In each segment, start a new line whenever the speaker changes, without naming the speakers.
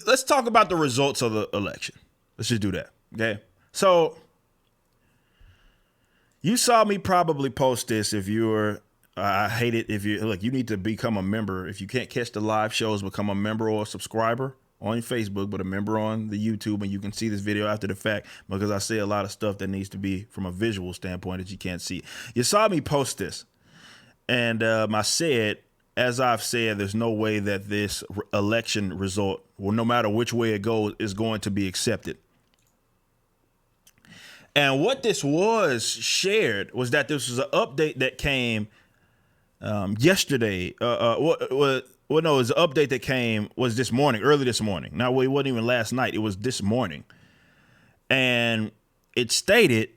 let's talk about the results of the election. Let's just do that. Okay. So you saw me probably post this if you were. I hate it if you look. You need to become a member. If you can't catch the live shows, become a member or a subscriber on Facebook, but a member on the YouTube, and you can see this video after the fact because I say a lot of stuff that needs to be from a visual standpoint that you can't see. You saw me post this, and I said, as I've said, there's no way that this election result, well, no matter which way it goes, is going to be accepted. And what this was shared was that this was an update that came yesterday. No, it was an update that came was this morning, early this morning. Now, it wasn't even last night. It was this morning. And it stated,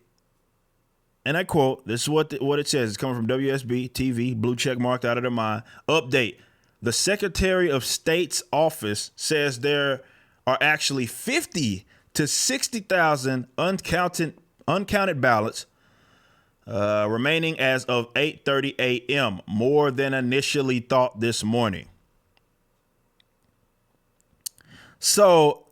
and I quote, this is what it says. It's coming from WSB TV, blue check marked out of their mind. Update. The Secretary of State's office says there are actually 50 to 60,000 uncounted ballots remaining as of 8:30 a.m., more than initially thought this morning. So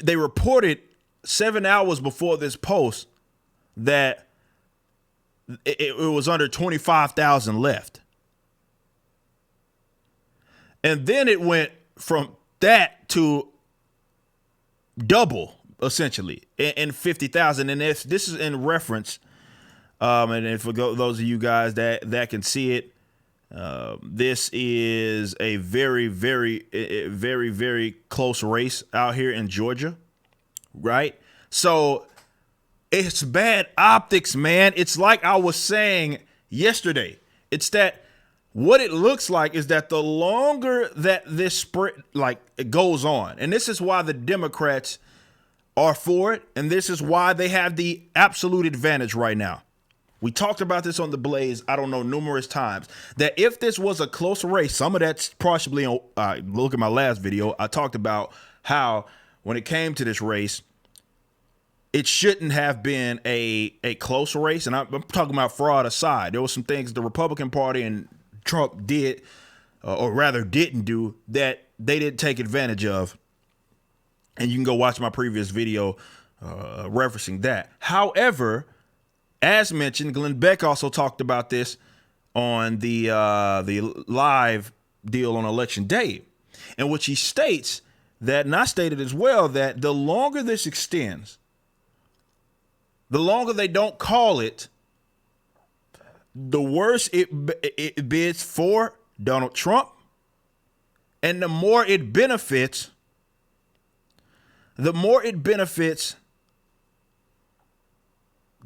they reported 7 hours before this post that it was under 25,000 left. And then it went from that to double, essentially, in 50,000. And if this is in reference, and if for those of you guys that can see it, this is a very, very close race out here in Georgia, right? So it's bad optics, man. It's like I was saying yesterday. It's that what it looks like is that the longer that this spread, like, it goes on, and this is why the Democrats are for it, and this is why they have the absolute advantage right now. We talked about this on The Blaze, I don't know, numerous times, that if this was a close race, some of that's possibly on, look at my last video, I talked about how when it came to this race, it shouldn't have been a close race. And I'm talking about fraud aside. There were some things the Republican Party and Trump did, or rather didn't do, that they didn't take advantage of. And you can go watch my previous video referencing that. However, as mentioned, Glenn Beck also talked about this on the live deal on election day, in which he states that, and I stated as well, that the longer this extends, the longer they don't call it, the worse it bids for Donald Trump, and the more it benefits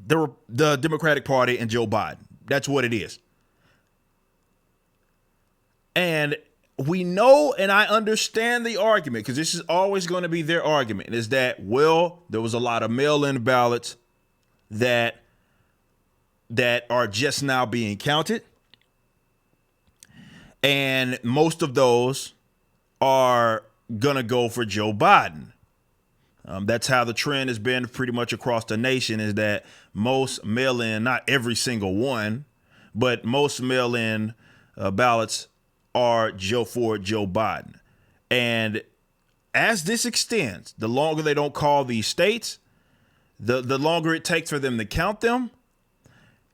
the Democratic Party and Joe Biden. That's what it is. And we know, and I understand the argument, because this is always going to be their argument, is that, well, there was a lot of mail-in ballots that are just now being counted. And most of those are going to go for Joe Biden. That's how the trend has been pretty much across the nation, is that most mail-in, not every single one, but most mail-in ballots are for Joe Biden. And as this extends, the longer they don't call these states, the longer it takes for them to count them.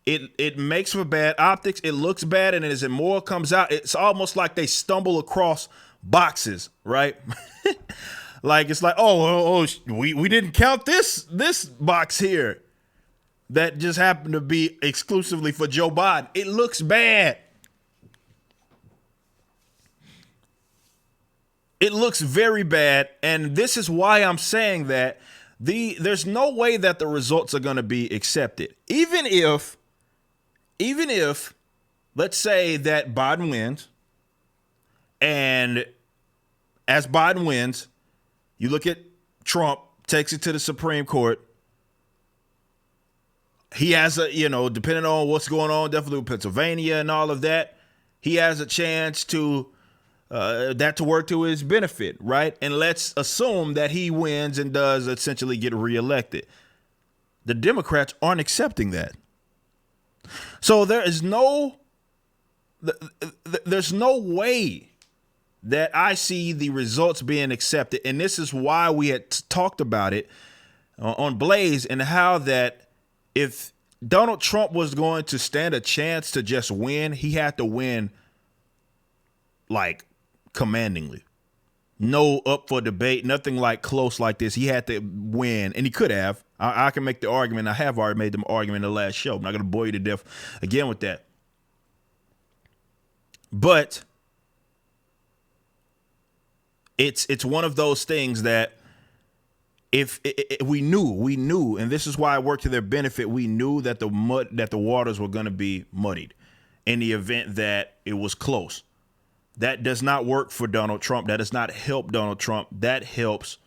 It makes for bad optics. It looks bad. And as more comes out, it's almost like they stumble across boxes, right? Like, it's like, we didn't count this box here that just happened to be exclusively for Joe Biden. It looks bad. It looks very bad. And this is why I'm saying that there's no way that the results are going to be accepted. Even if, let's say that Biden wins, and as Biden wins, you look at Trump, takes it to the Supreme Court. He has depending on what's going on, definitely with Pennsylvania and all of that, he has a chance to that to work to his benefit, right? And let's assume that he wins and does essentially get reelected. The Democrats aren't accepting that. So there's no way that I see the results being accepted. And this is why we had talked about it on Blaze, and how that if Donald Trump was going to stand a chance to just win, he had to win like commandingly. No up for debate, nothing like close like this. He had to win, and he could have. I can make the argument. I have already made the argument in the last show. I'm not going to bore you to death again with that. But it's one of those things that if we knew, and this is why it worked to their benefit. We knew that the waters were going to be muddied in the event that it was close. That does not work for Donald Trump. That does not help Donald Trump. That helps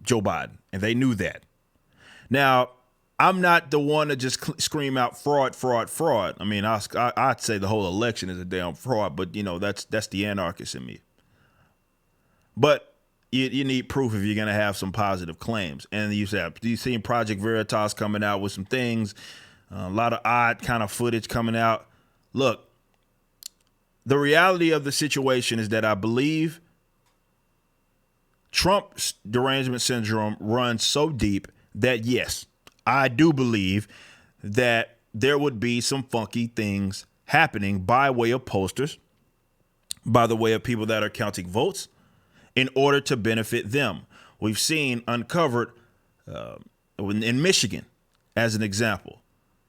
Joe Biden. And they knew that. Now, I'm not the one to just scream out fraud, fraud, fraud. I mean, I'd say the whole election is a damn fraud, but, that's the anarchist in me. But you need proof if you're going to have some positive claims. And you've seen Project Veritas coming out with some things, a lot of odd kind of footage coming out. Look, the reality of the situation is that I believe Trump's derangement syndrome runs so deep that, yes, I do believe that there would be some funky things happening by way of posters, by the way of people that are counting votes in order to benefit them. We've seen uncovered in Michigan, as an example,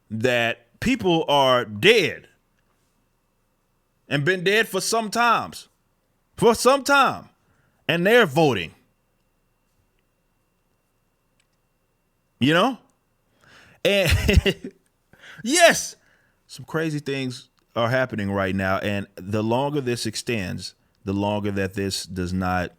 that people are dead and been dead for some time, and they're voting. And yes, some crazy things are happening right now. And the longer this extends, the longer that this does not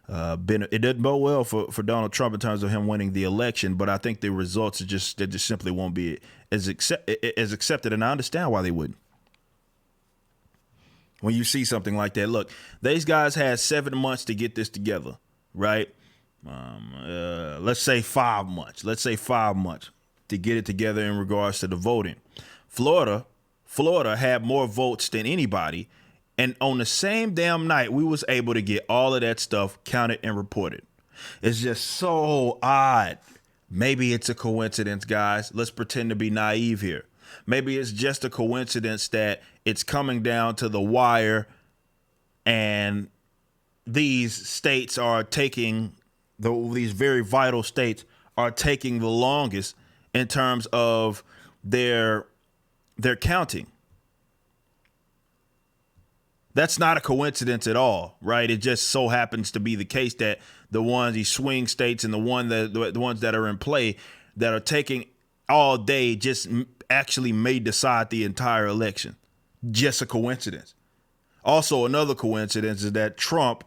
it doesn't bode well for Donald Trump in terms of him winning the election. But I think the results just simply won't be as accepted. And I understand why they wouldn't. When you see something like that, look, these guys had 7 months to get this together, right? Let's say 5 months. Let's say 5 months to get it together in regards to the voting. Florida had more votes than anybody. And on the same damn night, we was able to get all of that stuff counted and reported. It's just so odd. Maybe it's a coincidence, guys. Let's pretend to be naive here. Maybe it's just a coincidence that it's coming down to the wire and these states are taking, these very vital states are taking the longest in terms of their counting. That's not a coincidence at all, right? It just so happens to be the case that these swing states and the ones that are in play that are taking all day just actually may decide the entire election. Just a coincidence. Also, another coincidence is that Trump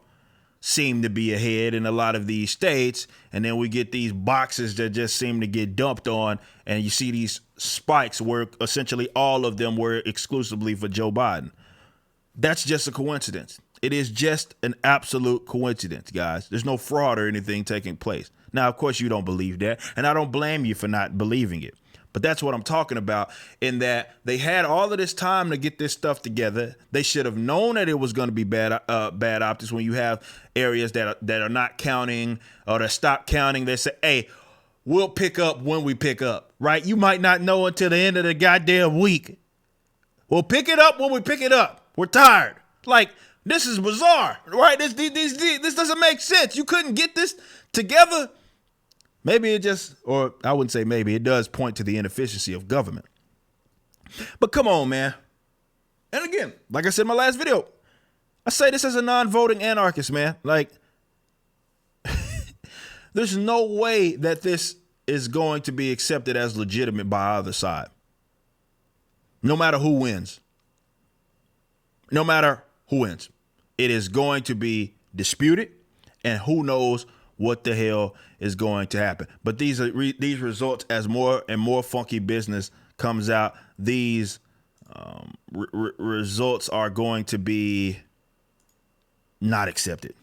seemed to be ahead in a lot of these states, and then we get these boxes that just seem to get dumped on, and you see these spikes where essentially all of them were exclusively for Joe Biden. That's just a coincidence. It is just an absolute coincidence, guys. There's no fraud or anything taking place. Now, of course, you don't believe that, and I don't blame you for not believing it. But that's what I'm talking about, in that they had all of this time to get this stuff together. They should have known that it was going to be bad optics when you have areas that are not counting or that stop counting. They say, hey, we'll pick up when we pick up, right? You might not know until the end of the goddamn week. We'll pick it up when we pick it up. We're tired. Like, this is bizarre, right? This doesn't make sense. You couldn't get this together. Maybe it just, or I wouldn't say maybe, it does point to the inefficiency of government. But come on, man. And again, like I said in my last video, I say this as a non-voting anarchist, man. Like, there's no way that this is going to be accepted as legitimate by either side. No matter who wins. No matter who wins. It is going to be disputed, and who knows what the hell is going to happen. But these results, as more and more funky business comes out, these results are going to be not accepted.